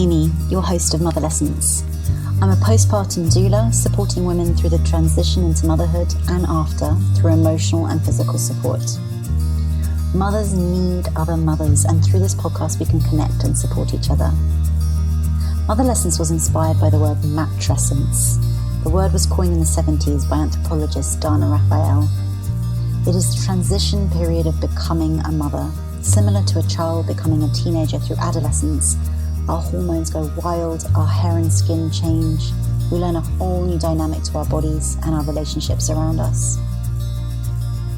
Amy, your host of Mother Lessons. I'm a postpartum doula supporting women through the transition into motherhood and after through emotional and physical support. Mothers need other mothers, and through this podcast we can connect and support each other. Mother Lessons was inspired by the word matrescence. The word was coined in the 70s by anthropologist Dana Raphael. It is the transition period of becoming a mother. Similar to a child becoming a teenager through adolescence, our hormones go wild, our hair and skin change, we learn a whole new dynamic to our bodies and our relationships around us.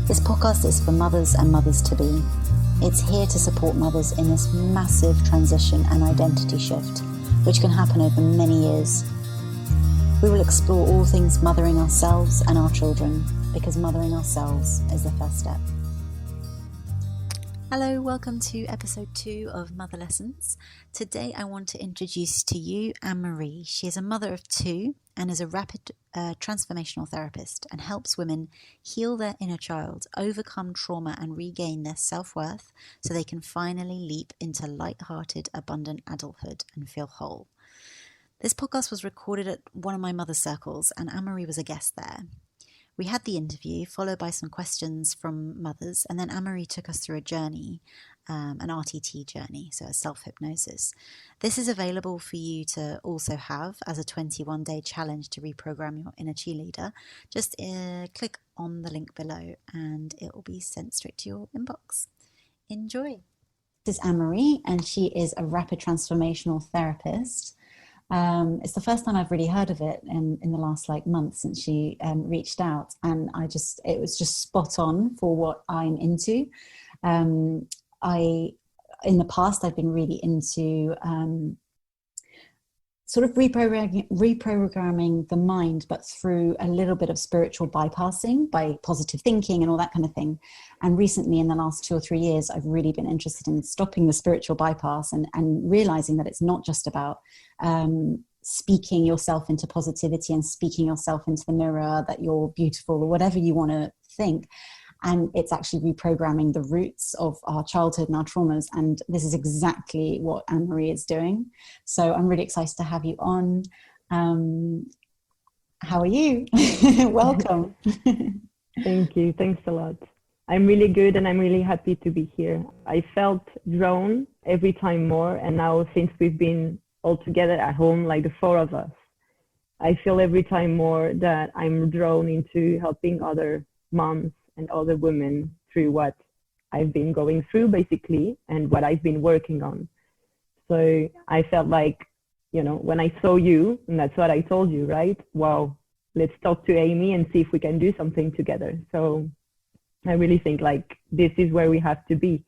This podcast is for mothers and mothers-to-be. It's here to support mothers in this massive transition and identity shift, which can happen over many years. We will explore all things mothering ourselves and our children, because mothering ourselves is the first step. Hello, welcome to episode 2 of Mother Lessons. Today I want to introduce to you Anne-Marie. She is a mother of 2 and is a rapid transformational therapist and helps women heal their inner child, overcome trauma and regain their self-worth so they can finally leap into light-hearted, abundant adulthood and feel whole. This podcast was recorded at one of my mother circles and Anne-Marie was a guest there. We had the interview, followed by some questions from mothers, and then Anne-Marie took us through a journey, an RTT journey, so a self-hypnosis. This is available for you to also have as a 21-day challenge to reprogram your inner cheerleader. Just click on the link below and it will be sent straight to your inbox. Enjoy. This is Anne-Marie, and she is a rapid transformational therapist. It's the first time I've really heard of it in the last month since she reached out, and it was just spot on for what I'm into. In the past I've been really into sort of reprogramming the mind, but through a little bit of spiritual bypassing by positive thinking and all that kind of thing. And recently, in the last 2 or 3 years, I've really been interested in stopping the spiritual bypass and realizing that it's not just about speaking yourself into positivity and speaking yourself into the mirror that you're beautiful or whatever you want to think. And it's actually reprogramming the roots of our childhood and our traumas. And this is exactly what Anne-Marie is doing. So I'm really excited to have you on. How are you? Welcome. Thank you. Thanks a lot. I'm really good and I'm really happy to be here. I felt drawn every time more. And now since we've been all together at home, like the 4 of us, I feel every time more that I'm drawn into helping other moms and other women through what I've been going through, basically, and what I've been working on. So I felt like, when I saw you, and that's what I told you, right? Wow, let's talk to Amy and see if we can do something together. So I really think this is where we have to be,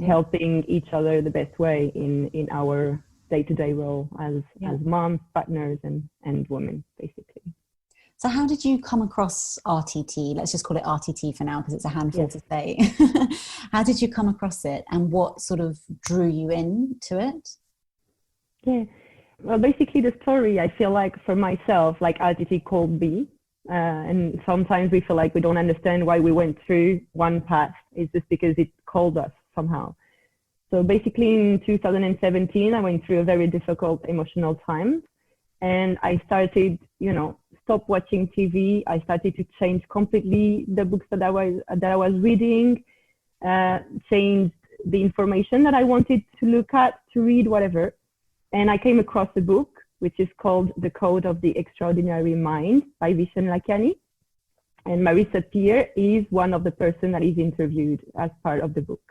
helping each other the best way in our day-to-day role as moms, partners, and women, basically. So how did you come across RTT? Let's just call it RTT for now because it's a handful to say. How did you come across it and what sort of drew you into it? Yeah, well, basically the story, I feel like for myself, RTT called me. And sometimes we feel like we don't understand why we went through one path. It's just because it called us somehow. So basically in 2017, I went through a very difficult emotional time. And I started, stop watching TV. I started to change completely the books that I was reading, changed the information that I wanted to look at, to read, whatever. And I came across a book, which is called The Code of the Extraordinary Mind by Vishen Lakhiani. And Marissa Peer is one of the person that is interviewed as part of the book.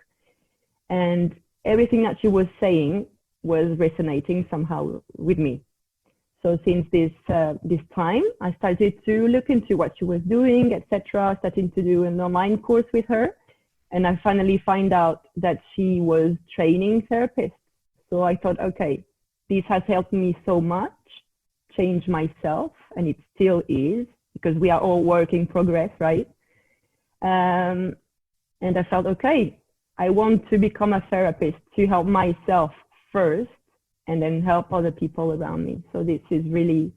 And everything that she was saying was resonating somehow with me. So since this time, I started to look into what she was doing, etc. Starting to do an online course with her. And I finally find out that she was training therapists. So I thought, okay, this has helped me so much, change myself, and it still is, because we are all work in progress, right? And I felt, okay, I want to become a therapist to help myself first, and then help other people around me. So this is really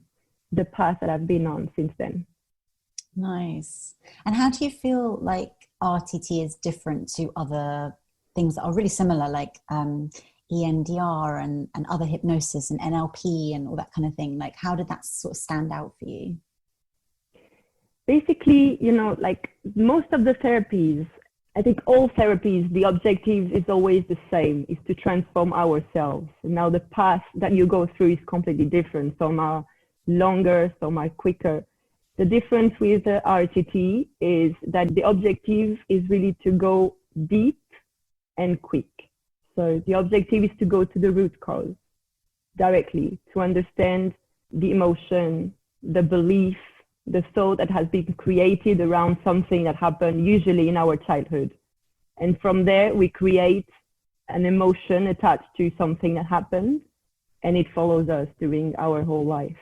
the path that I've been on since then. Nice. And how do you feel like RTT is different to other things that are really similar, like EMDR and other hypnosis and NLP and all that kind of thing? Like, how did that sort of stand out for you? Basically, like most of the therapies, I think all therapies, the objective is always the same, is to transform ourselves. And now the path that you go through is completely different. Some are longer, some are quicker. The difference with the RTT is that the objective is really to go deep and quick. So the objective is to go to the root cause directly, to understand the emotion, the belief, the thought that has been created around something that happened usually in our childhood. And from there, we create an emotion attached to something that happened, and it follows us during our whole life.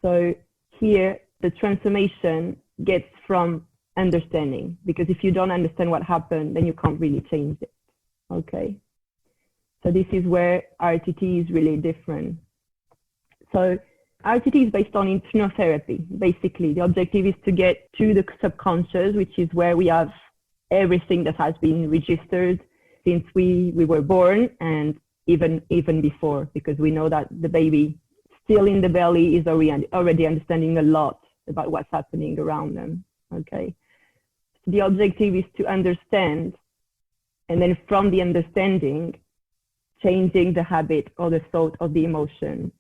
So here, the transformation gets from understanding, because if you don't understand what happened, then you can't really change it. Okay. So this is where RTT is really different. So RTT is based on internal therapy. Basically, the objective is to get to the subconscious, which is where we have everything that has been registered since we were born, and even before, because we know that the baby still in the belly is already understanding a lot about what's happening around them. Okay. The objective is to understand, and then from the understanding, changing the habit or the thought or the emotion.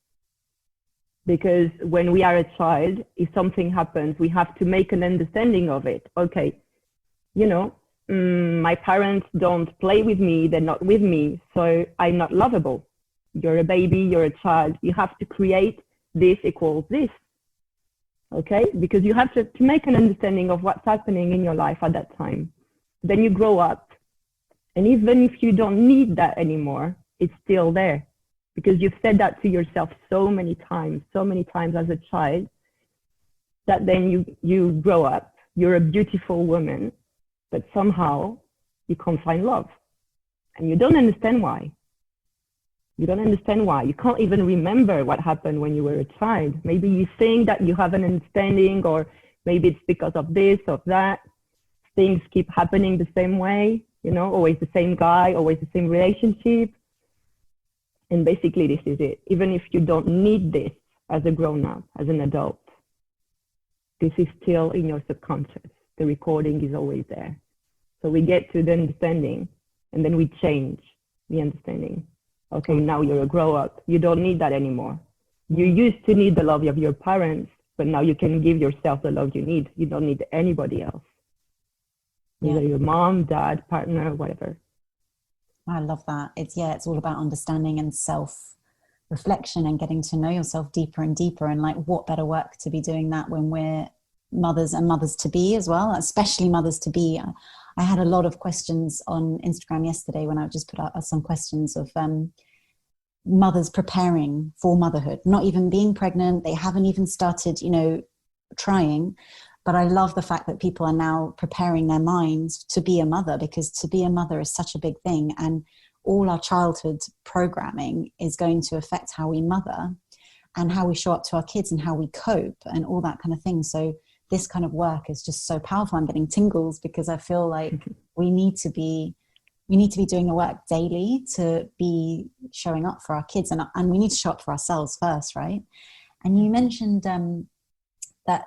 Because when we are a child, if something happens, we have to make an understanding of it. Okay, my parents don't play with me, they're not with me, so I'm not lovable. You're a baby, you're a child, you have to create this equals this. Okay, because you have to make an understanding of what's happening in your life at that time. Then you grow up, and even if you don't need that anymore, it's still there. Because you've said that to yourself so many times as a child, that then you grow up, you're a beautiful woman, but somehow you can't find love. And you don't understand why. You don't understand why. You can't even remember what happened when you were a child. Maybe you think that you have an understanding, or maybe it's because of this or that. Things keep happening the same way, always the same guy, always the same relationship. And basically, this is it. Even if you don't need this as a grown-up, as an adult, this is still in your subconscious. The recording is always there. So we get to the understanding, and then we change the understanding. Okay, now you're a grown-up. You don't need that anymore. You used to need the love of your parents, but now you can give yourself the love you need. You don't need anybody else. Either your mom, dad, partner, whatever. I love that. It's all about understanding and self-reflection and getting to know yourself deeper and deeper. And like, what better work to be doing that when we're mothers and mothers-to-be as well, especially mothers-to-be. I had a lot of questions on Instagram yesterday when I just put out some questions of mothers preparing for motherhood, not even being pregnant. They haven't even started, trying. But I love the fact that people are now preparing their minds to be a mother, because to be a mother is such a big thing. And all our childhood programming is going to affect how we mother and how we show up to our kids and how we cope and all that kind of thing. So this kind of work is just so powerful. I'm getting tingles because I feel like we need to be doing the work daily to be showing up for our kids, and we need to show up for ourselves first, right? And you mentioned that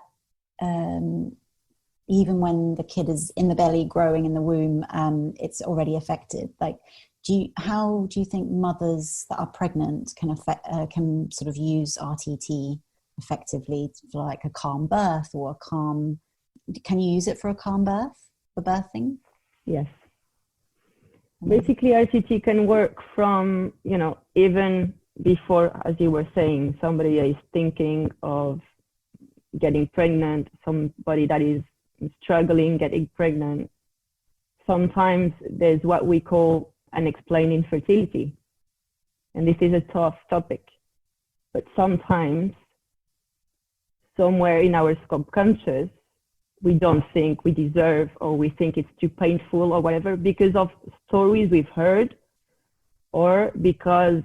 even when the kid is in the belly growing in the womb, it's already affected. Like, how do you think mothers that are pregnant can sort of use RTT effectively for like a calm birth, or can you use it for a calm birth, for birthing? Yes. Basically, RTT can work from, even before, as you were saying, somebody is thinking of getting pregnant, somebody that is struggling getting pregnant. Sometimes there's what we call unexplained infertility. And this is a tough topic. But sometimes, somewhere in our subconscious, we don't think we deserve, or we think it's too painful or whatever, because of stories we've heard, or because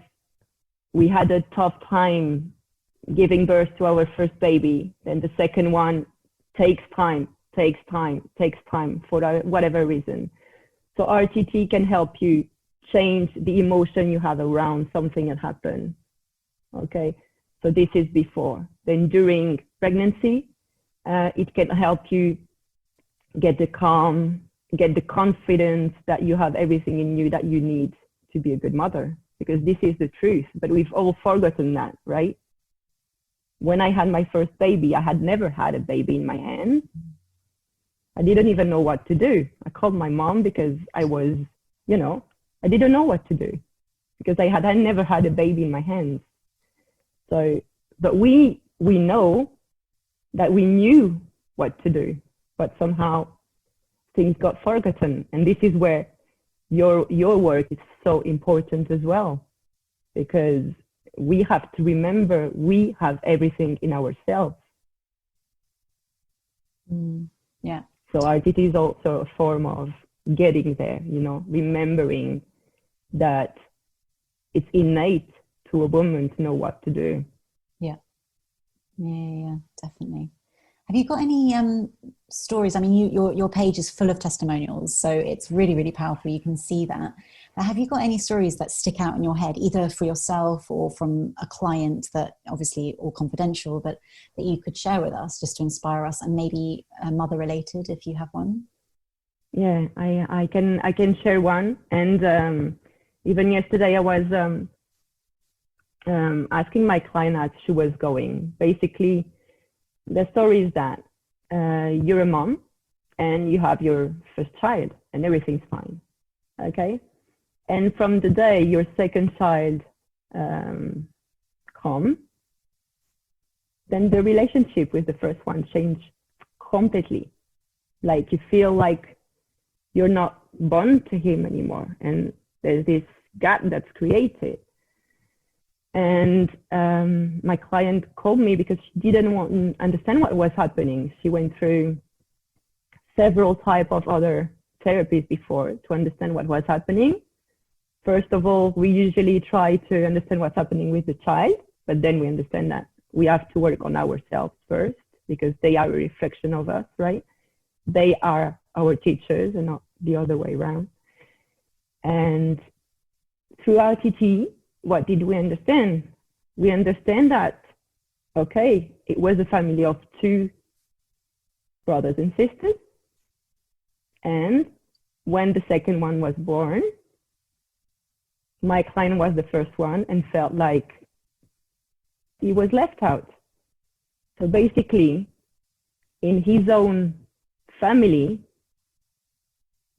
we had a tough time giving birth to our first baby. Then the second one takes time for whatever reason. So RTT can help you change the emotion you have around something that happened. Okay, so this is before. Then during pregnancy, it can help you get the calm, get the confidence that you have everything in you that you need to be a good mother, because this is the truth. But we've all forgotten that, right? When I had my first baby, I had never had a baby in my hands. I didn't even know what to do. I called my mom because I was, I didn't know what to do because I had never had a baby in my hands. So, but we know that we knew what to do, but somehow things got forgotten. And this is where your work is so important as well, because we have to remember we have everything in ourselves. Yeah. So it is also a form of getting there, remembering that it's innate to a woman to know what to do. Yeah, definitely. Have you got any stories? I mean, your page is full of testimonials, so it's really, really powerful. You can see that. But have you got any stories that stick out in your head, either for yourself or from a client, that obviously all confidential, but that you could share with us just to inspire us, and maybe mother related if you have one? Yeah, I can share one. And even yesterday I was asking my client as she was going. Basically, the story is that you're a mom and you have your first child and everything's fine, okay? And from the day your second child comes, then the relationship with the first one changed completely. Like you feel like you're not bond to him anymore, and there's this gap that's created. And my client called me because she didn't want to understand what was happening. She went through several types of other therapies before to understand what was happening. First of all, we usually try to understand what's happening with the child, but then we understand that we have to work on ourselves first, because they are a reflection of us, right? They are our teachers and not the other way around. And through RTT, what did we understand? We understand that, okay, it was a family of 2 brothers and sisters. And when the second one was born, my client was the first one and felt like he was left out. So basically, in his own family,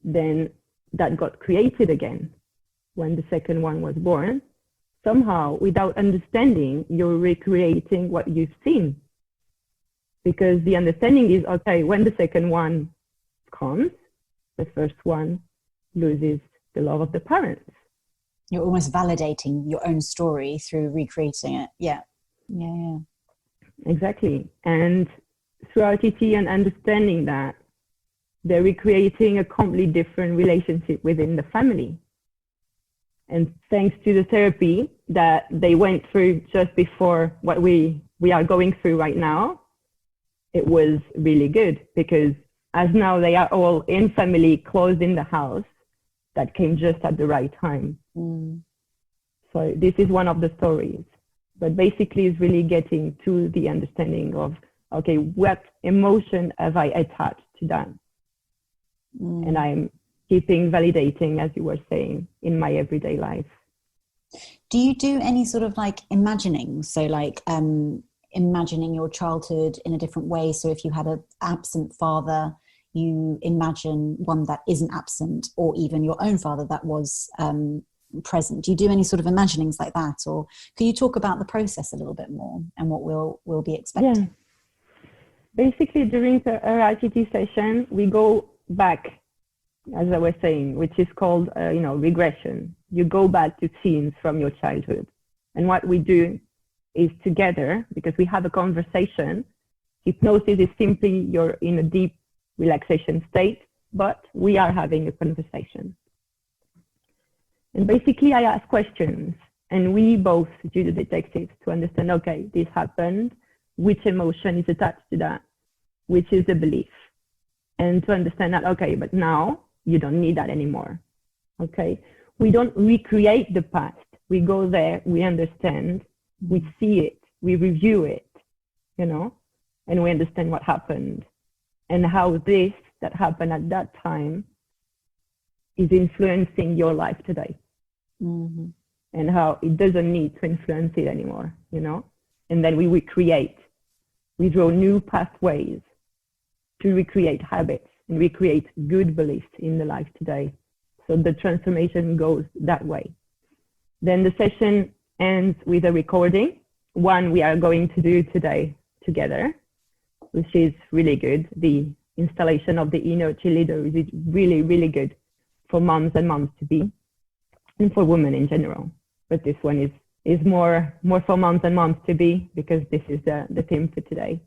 then that got created again when the second one was born. Somehow, without understanding, you're recreating what you've seen. Because the understanding is, okay, when the second one comes, the first one loses the love of the parents. You're almost validating your own story through recreating it. Yeah. Exactly. And through RTT and understanding that, they're recreating a completely different relationship within the family. And thanks to the therapy that they went through just before what we are going through right now, it was really good, because as now they are all in family, closed in the house, that came just at the right time. So this is one of the stories. But basically it's really getting to the understanding of, okay, what emotion have I attached to that? And I'm keeping validating, as you were saying, in my everyday life. Do you do any sort of like imagining? So like imagining your childhood in a different way. So if you had an absent father, you imagine one that isn't absent, or even your own father that was present. Do you do any sort of imaginings like that? Or can you talk about the process a little bit more and what we'll be expecting? Yeah. Basically, during the RTT session, we go back, as I was saying, which is called, regression. You go back to scenes from your childhood. And what we do is together, because we have a conversation. Hypnosis is simply you're in a deep relaxation state, but we are having a conversation. And basically, I ask questions, and we both do the detectives to understand, okay, this happened, which emotion is attached to that, which is the belief. And to understand that, okay, but now you don't need that anymore. Okay, we don't recreate the past. We go there, we understand, we see it, we review it, you know, and we understand what happened and how this that happened at that time is influencing your life today. Mm-hmm. And how it doesn't need to influence it anymore, you know? And then we recreate. We draw new pathways to recreate habits and recreate good beliefs in the life today. So the transformation goes that way. Then the session ends with a recording, one we are going to do today together, which is really good. The installation of the inner cheerleader is really, really good for moms and moms to be, and for women in general. But this one is more for moms and moms to be, because this is the theme for today.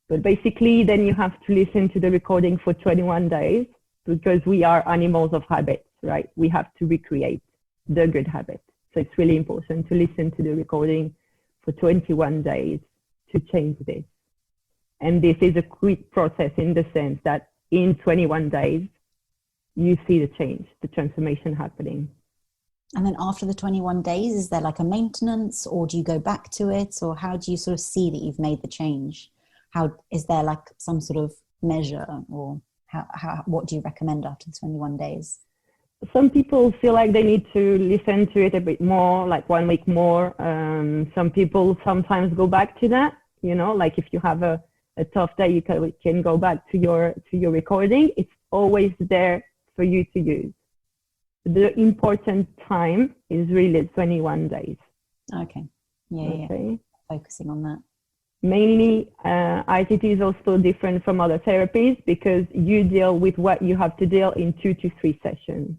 But basically, then you have to listen to the recording for 21 days, because we are animals of habits, right? We have to recreate the good habits. So it's really important to listen to the recording for 21 days to change this. And this is a quick process in the sense that in 21 days, you see the change, the transformation happening. And then after the 21 days, is there like a maintenance, or do you go back to it? Or how do you sort of see that you've made the change? How is there like some sort of measure, or what do you recommend after the 21 days? Some people feel like they need to listen to it a bit more, like 1 week more. Some people sometimes go back to that, you know, like if you have a tough day, you can go back to your recording. It's always there for you to use. The important time is really 21 days. Okay. Yeah. Focusing on that. Mainly, ITT is also different from other therapies because you deal with what you have to deal in 2 to 3 sessions.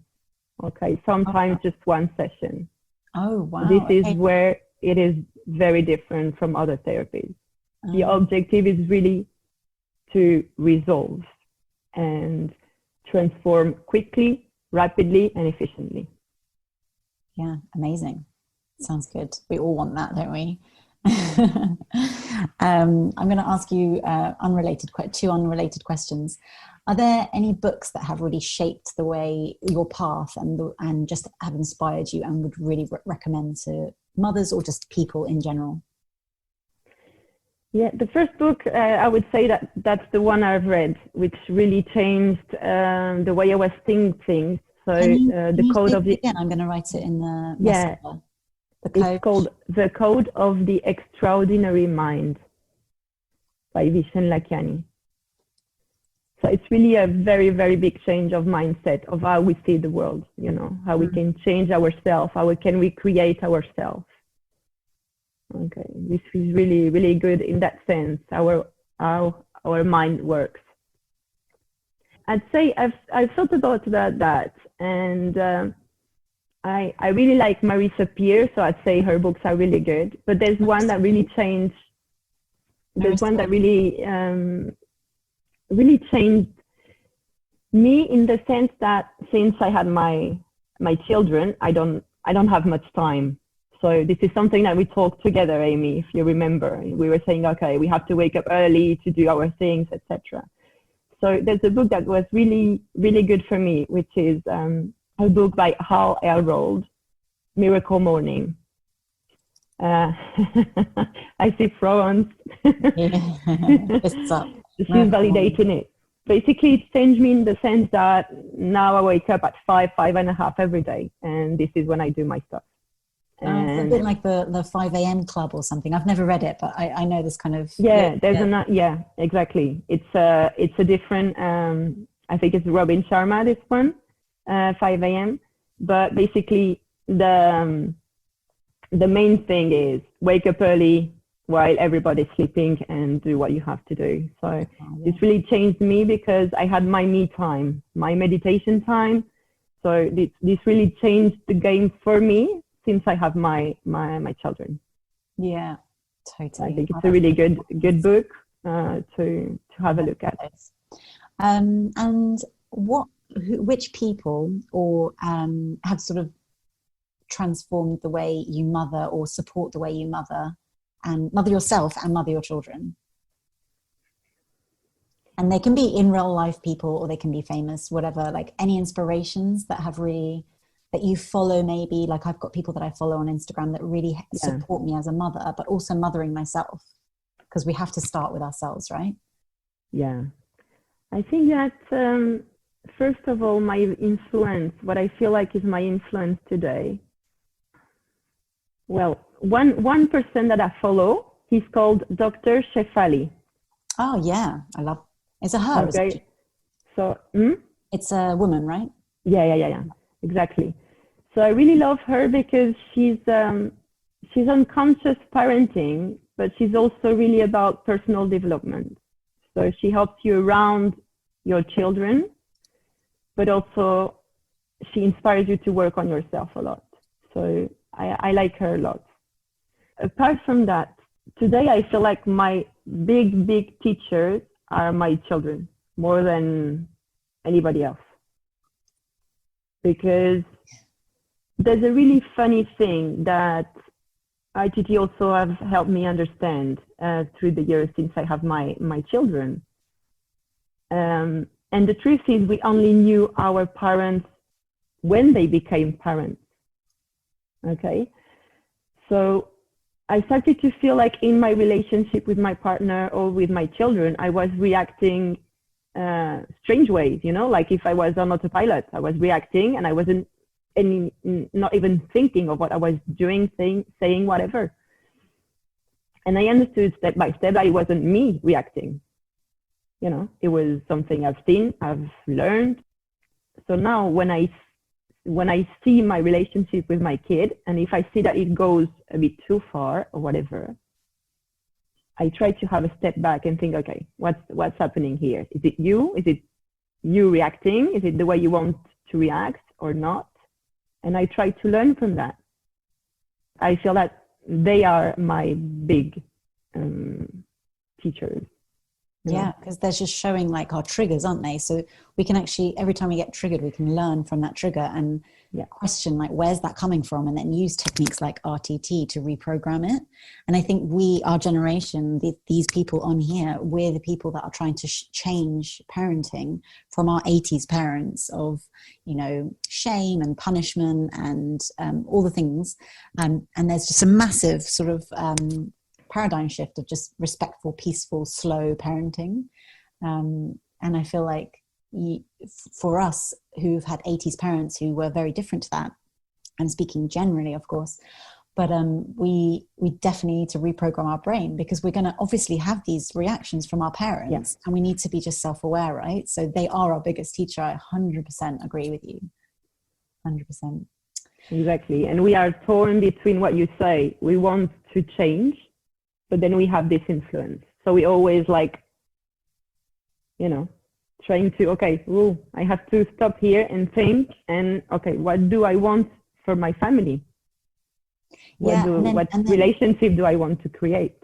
Okay, sometimes just 1 session. Oh, wow. This is where it is very different from other therapies. The objective is really to resolve and transform quickly, rapidly, and efficiently. Yeah, amazing. Sounds good. We all want that, don't we? I'm going to ask you two unrelated questions. Are there any books that have really shaped the way your path and just have inspired you and would really recommend to mothers or just people in general? Yeah, the first book, I would say that's the one I've read, which really changed the way I was seeing things. So the code of the... Again, I'm going to write it in the messenger. Yeah. It's called The Code of the Extraordinary Mind by Vishen Lakiani. So it's really a very, very big change of mindset of how we see the world, you know, how we can change ourselves, how we can recreate ourselves. Okay, this is really, really good in that sense, how our mind works. I'd say I've thought about that, and I really like Marisa Peer, so I'd say her books are really good. But there's one that really changed. There's one that really really changed me in the sense that since I had my children, I don't have much time. So this is something that we talked together, Amy, if you remember. We were saying, okay, we have to wake up early to do our things, etc. So there's a book that was really, really good for me, which is a book by Hal Elrod, Miracle Morning. I see Florence. Fists up. She's validating it. Basically, it changed me in the sense that now I wake up at 5:30 every day, and this is when I do my stuff. It's a bit like the 5 a.m. club or something. I've never read it, but I know this kind of... Yeah, exactly. It's a different, I think it's Robin Sharma, this one, 5 a.m. But basically, the main thing is wake up early while everybody's sleeping and do what you have to do. So this really changed me because I had my me time, my meditation time. So this really changed the game for me since I have my children. Yeah, totally. I think it's a really good book to have a look at. And which people have sort of transformed the way you mother or support the way you mother and mother yourself and mother your children? And they can be in real life people or they can be famous, whatever, like any inspirations that have really, that you follow, maybe like I've got people that I follow on Instagram that really support me as a mother, but also mothering myself, because we have to start with ourselves, right? Yeah. I think that, first of all, my influence, what I feel like is my influence today. Well, one person that I follow, he's called Dr. Shefali. Oh, yeah. It's a her. Okay. So, it's a woman, right? Yeah. Exactly. So I really love her because she's unconscious parenting, but she's also really about personal development. So she helps you around your children, but also she inspires you to work on yourself a lot. So I like her a lot. Apart from that, today I feel like my big teachers are my children more than anybody else. Because there's a really funny thing that ITT also have helped me understand through the years since I have my children. And the truth is, we only knew our parents when they became parents. Okay? So I started to feel like in my relationship with my partner or with my children, I was reacting strange ways, like if I was on autopilot, I was reacting and I wasn't not even thinking of what I was doing, saying whatever. And I understood step by step that it wasn't me reacting. It was something I've seen, I've learned. So now when I see my relationship with my kid, and if I see that it goes a bit too far or whatever, I try to have a step back and think, okay, what's happening here? Is it you? Is it you reacting? Is it the way you want to react or not? And I try to learn from that. I feel that they are my big teachers. Yeah, because they're just showing like our triggers, aren't they? So we can actually, every time we get triggered, we can learn from that trigger and question like, where's that coming from? And then use techniques like RTT to reprogram it. And I think our generation, these people on here, we're the people that are trying to change parenting from our 80s parents of, shame and punishment and all the things. And there's just a massive sort of paradigm shift of just respectful, peaceful, slow parenting. And I feel like for us who've had 80s parents who were very different to that, I'm speaking generally, of course, but we definitely need to reprogram our brain, because we're going to obviously have these reactions from our parents, and we need to be just self-aware, right? So they are our biggest teacher. I 100% agree with you. 100%. Exactly. And we are torn between what you say, we want to change, but then we have this influence. So we always trying to, I have to stop here and think, and what do I want for my family? What relationship do I want to create?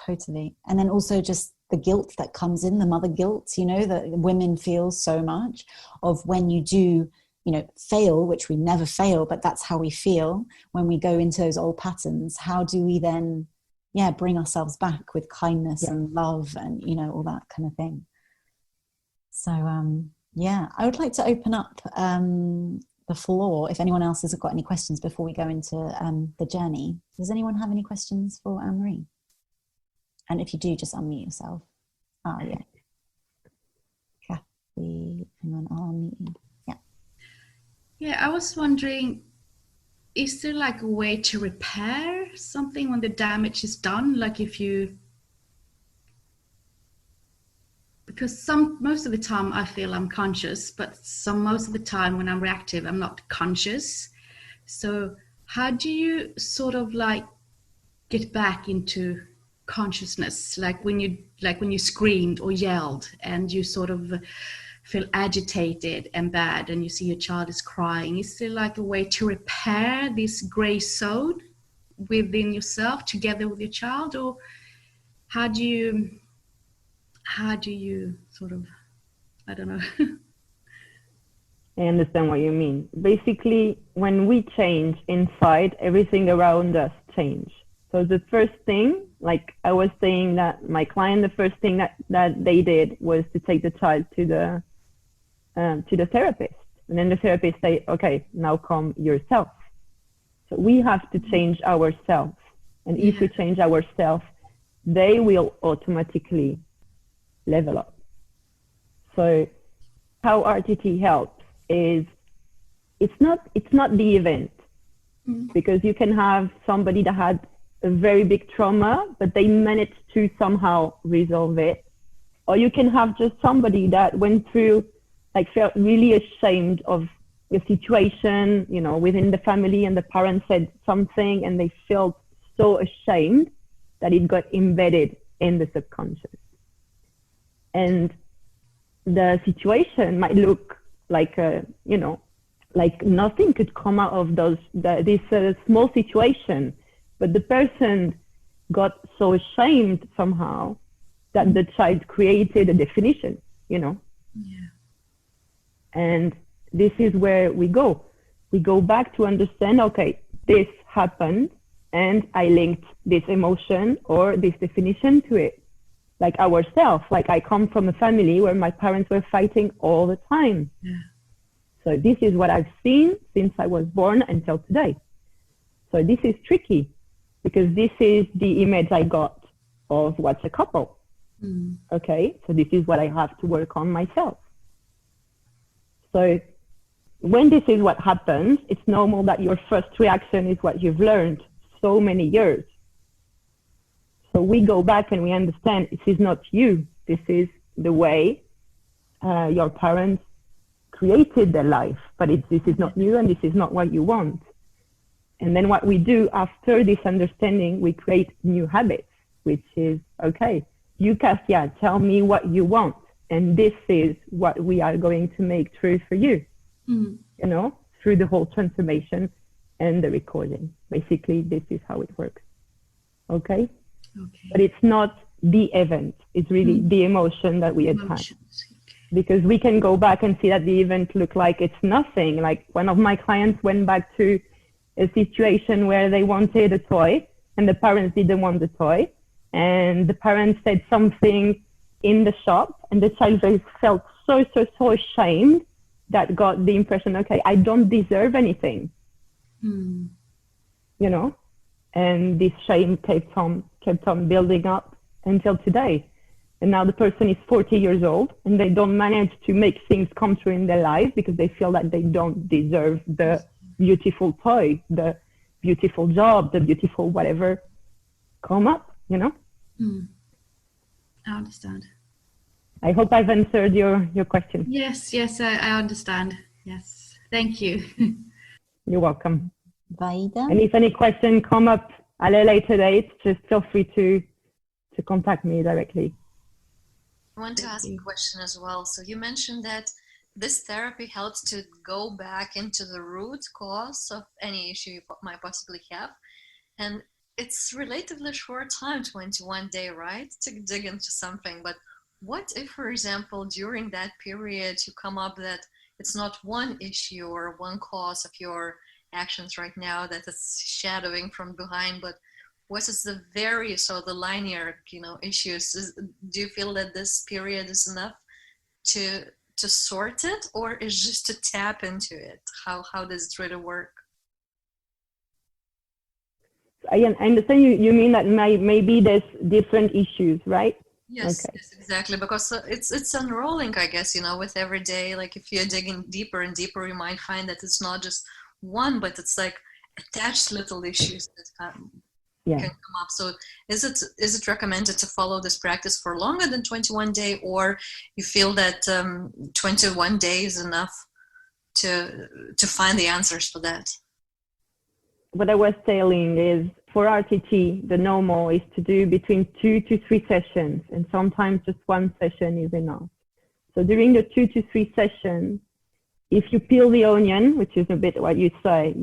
Totally. And then also just the guilt that comes in, the mother guilt, that women feel so much of when you do, fail, which we never fail, but that's how we feel when we go into those old patterns. How do we then bring ourselves back with kindness and love and, all that kind of thing. So, I would like to open up the floor if anyone else has got any questions before we go into the journey. Does anyone have any questions for Anne-Marie? And if you do, just unmute yourself. Oh, yeah. Kathy, and then I'll unmute you. Yeah. Yeah, I was wondering, is there like a way to repair something when the damage is done? Like because most of the time I feel I'm conscious, but most of the time when I'm reactive, I'm not conscious. So how do you sort of like get back into consciousness? Like when you screamed or yelled and you sort of feel agitated and bad and you see your child is crying, is there like a way to repair this gray zone within yourself together with your child? Or how do you sort of, I don't know. I understand what you mean. Basically, when we change inside, everything around us change. So the first thing, like I was saying that my client, the first thing that they did was to take the child to the therapist, And then the therapist say, okay, now come yourself. So we have to change ourselves. And if we change ourselves, they will automatically level up. So how RTT helps is it's not the event, because you can have somebody that had a very big trauma, but they managed to somehow resolve it. Or you can have just somebody that went through, like, felt really ashamed of the situation, you know, within the family, and the parents said something and they felt so ashamed that it got embedded in the subconscious. And the situation might look like, you know, like nothing could come out of this small situation, but the person got so ashamed somehow that the child created a definition, you know. Yeah. And this is where we go. We go back to understand, okay, this happened and I linked this emotion or this definition to it. Like ourselves, like I come from a family where my parents were fighting all the time. Yeah. So this is what I've seen since I was born until today. So this is tricky because this is the image I got of what's a couple. Okay, so this is what I have to work on myself. So when this is what happens, it's normal that your first reaction is what you've learned so many years. So we go back and we understand this is not you. This is the way your parents created their life, but this is not you and this is not what you want. And then what we do after this understanding, we create new habits, which is, okay, you, Kasia, tell me what you want. And this is what we are going to make true for you, you know, through the whole transformation and the recording. Basically, this is how it works. Okay? But it's not the event. It's really the emotion that we attach. Because we can go back and see that the event looked like it's nothing. Like one of my clients went back to a situation where they wanted a toy and the parents didn't want the toy. And the parents said something in the shop and the child felt so ashamed that got the impression, okay, I don't deserve anything, you know, and this shame kept on building up until today. And now the person is 40 years old and they don't manage to make things come true in their life because they feel that they don't deserve the beautiful toy, the beautiful job, the beautiful whatever come up, you know? I understand. I hope I've answered your question. Yes, I understand. Yes, thank you. You're welcome. Vaida? And if any question come up at a later date, just feel free to contact me directly. I want to ask a question as well. So you mentioned that this therapy helps to go back into the root cause of any issue you might possibly have. And it's relatively short time, 21 day, right, to dig into something. But what if, for example, during that period you come up that it's not one issue or one cause of your actions right now that is shadowing from behind, but what is the various or the linear, you know, issues? Do you feel that this period is enough to sort it, or is just to tap into it? How does it really work? I understand you mean that maybe there's different issues, right? Yes, okay. Yes, exactly. Because it's unrolling, I guess, you know, with every day. Like if you're digging deeper and deeper, you might find that it's not just one, but it's like attached little issues that can come up. So is it recommended to follow this practice for longer than 21 days, or you feel that 21 days is enough to find the answers for that? What I was telling is for RTT, the normal is to do between 2 to 3 sessions, and sometimes just one session is enough. So during the 2 to 3 sessions, if you peel the onion, which is a bit what you say,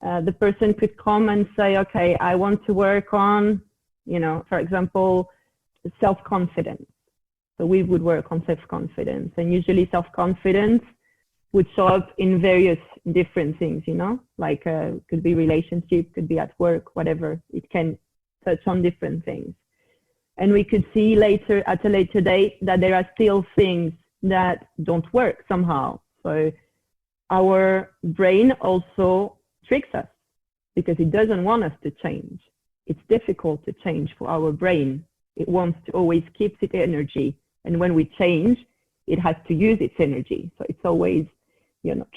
the person could come and say, okay, I want to work on, you know, for example, self-confidence. So we would work on self-confidence, and usually self-confidence would show up in various different things, you know, like could be relationship, could be at work, whatever. It can touch on different things. And we could see later, at a later date, that there are still things that don't work somehow. So our brain also tricks us because it doesn't want us to change. It's difficult to change for our brain. It wants to always keep its energy. And when we change, it has to use its energy. So it's always,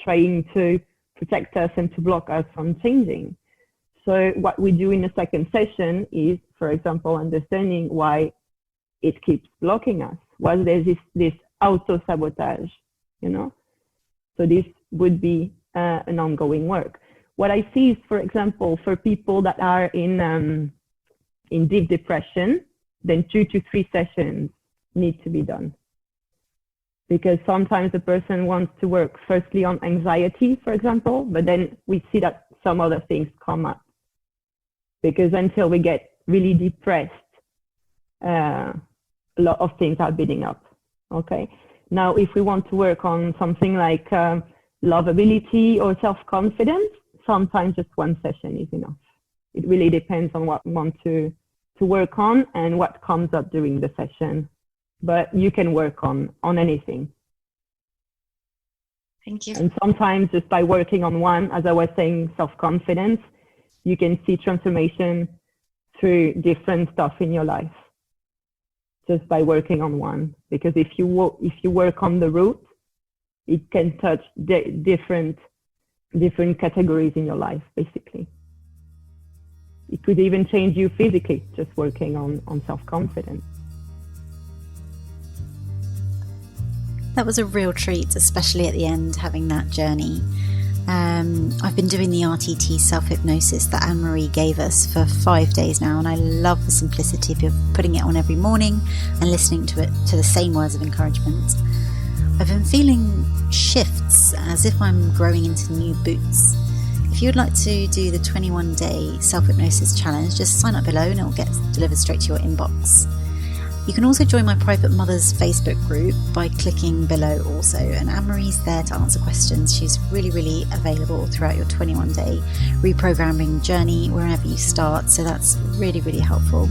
trying to protect us and to block us from changing. So what we do in the second session is, for example, understanding why it keeps blocking us, why there's this auto-sabotage, So this would be an ongoing work. What I see is, for example, for people that are in deep depression, then 2 to 3 sessions need to be done. Because sometimes the person wants to work firstly on anxiety, for example, but then we see that some other things come up. Because until we get really depressed, a lot of things are building up, okay? Now, if we want to work on something like lovability or self-confidence, sometimes just 1 session is enough. It really depends on what we want to work on and what comes up during the session. But you can work on anything. Thank you. And sometimes just by working on one, as I was saying, self-confidence, you can see transformation through different stuff in your life, just by working on one. Because if you work on the root, it can touch different categories in your life, basically. It could even change you physically, just working on self-confidence. That was a real treat, especially at the end, having that journey. I've been doing the RTT self-hypnosis that Anne-Marie gave us for 5 days now, and I love the simplicity of putting it on every morning and listening to it, to the same words of encouragement. I've been feeling shifts as if I'm growing into new boots. If you would like to do the 21-day self-hypnosis challenge, just sign up below and it will get delivered straight to your inbox. You can also join my private Mothers Facebook group by clicking below also, and Anne-Marie's there to answer questions. She's really, really available throughout your 21-day reprogramming journey wherever you start, so that's really, really helpful.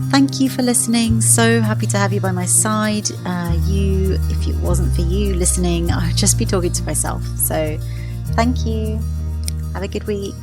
Thank you for listening. So happy to have you by my side. If it wasn't for you listening, I'd just be talking to myself. So thank you. Have a good week.